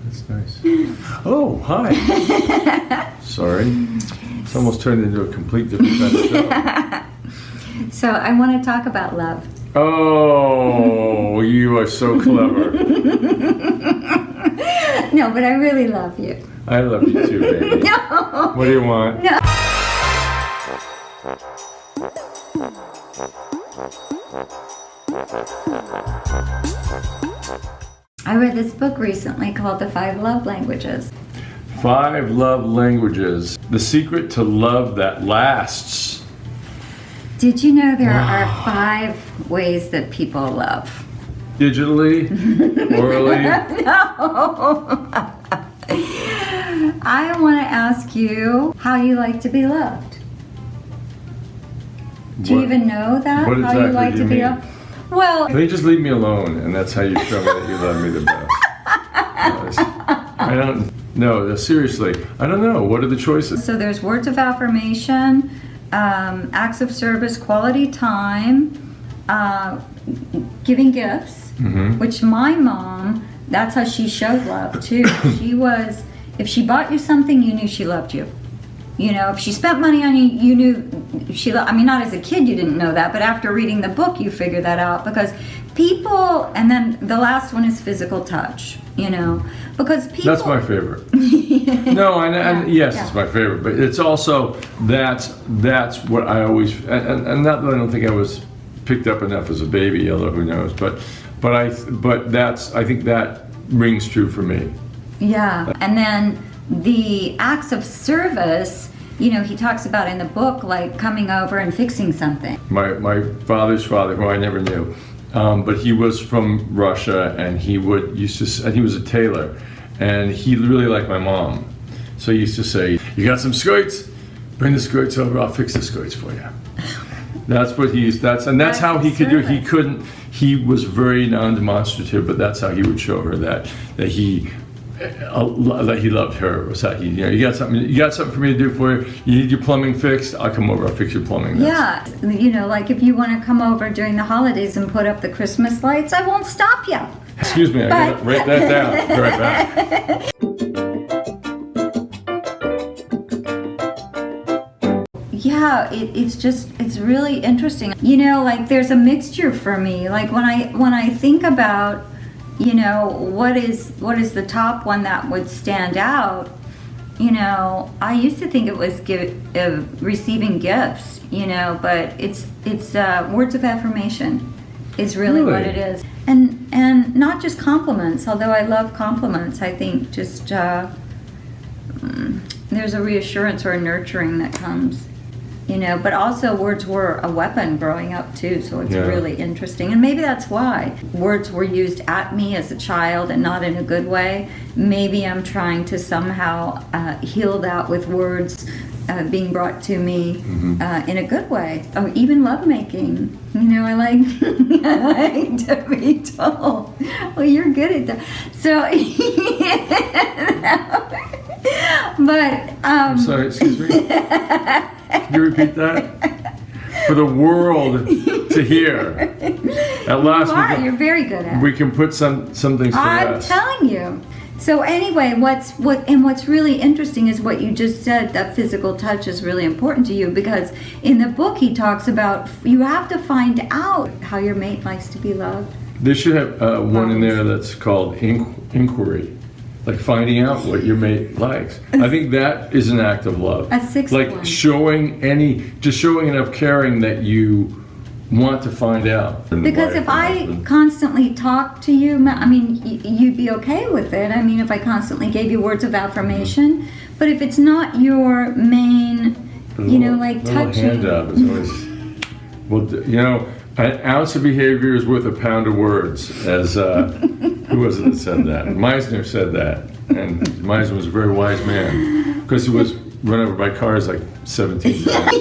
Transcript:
That's nice. Oh, hi. Sorry. It's almost turned into a complete different kind of show. So I want to talk about love. Oh, you are so clever. No, but I really love you. I love you too, baby. No. What do you want? No. I read this book recently called The 5 Love Languages. 5 love languages. The secret to love that lasts. Did you know there are 5 ways that people love? Digitally? Orally? No. I want to ask you how you like to be loved. Do you even know that? What how you exactly like do to you be mean? loved? Well, They just leave me alone, and that's how you show me that you love me the best. I don't know. Seriously, I don't know. What are the choices? so there's words of affirmation, acts of service, quality time, giving gifts, which my mom, that's how she showed love too. She was, if she bought you something, you knew she loved you. You know, if she spent money on you, you knew she loved, I mean, not as a kid you didn't know that, but after reading the book you figure that out, because people, and then the last one is physical touch, you know, because people... That's my favorite. No, yes, it's my favorite, but it's also, that's what I always, and not that I don't think I was picked up enough as a baby, although who knows, but I think that rings true for me. Yeah, and then the acts of service, you know, he talks about in the book, like coming over and fixing something. My father's father, who I never knew, but he was from Russia, and he was a tailor, and he really liked my mom. So he used to say, "You got some skirts? Bring the skirts over. I'll fix the skirts for you." That's what that's how he could do it. He was very non-demonstrative, but that's how he would show her that he loved her. Was that you got something for me to do for you? You need your plumbing fixed? I'll come over. I'll fix your plumbing. Yeah, you know, like if you want to come over during the holidays and put up the Christmas lights, I won't stop you. Excuse me, I gotta write that down. I'll be right back. Yeah, it's really interesting. You know, like there's a mixture for me. Like when I think about, you know, what is the top one that would stand out, you know, I used to think it was receiving gifts, you know, but it's words of affirmation is really what it is. And not just compliments, although I love compliments. I think just there's a reassurance or a nurturing that comes. You know, but also words were a weapon growing up too, so it's really interesting. And maybe that's why words were used at me as a child and not in a good way. Maybe I'm trying to somehow heal that with words being brought to me in a good way. Or even lovemaking. You know, I like to be told, well, you're good at that. So, but... I'm sorry, excuse me? Can you repeat that? For the world to hear. At last, you're very good at it. We can put some things to I'm rest. telling you. So anyway, what's really interesting is what you just said, that physical touch is really important to you, because in the book he talks about you have to find out how your mate likes to be loved. They should have one in there that's called inquiry. Like finding out what your mate likes. I think that is an act of love. A sixth like one. showing enough caring that you want to find out. Because if I constantly talk to you, I mean, you'd be okay with it. I mean, if I constantly gave you words of affirmation, but if it's not your main, you know, like touching. Hand job is always, well, you know, an ounce of behavior is worth a pound of words, as who was it that said that? Meisner said that, and Meisner was a very wise man because he was run over by cars like 17 times.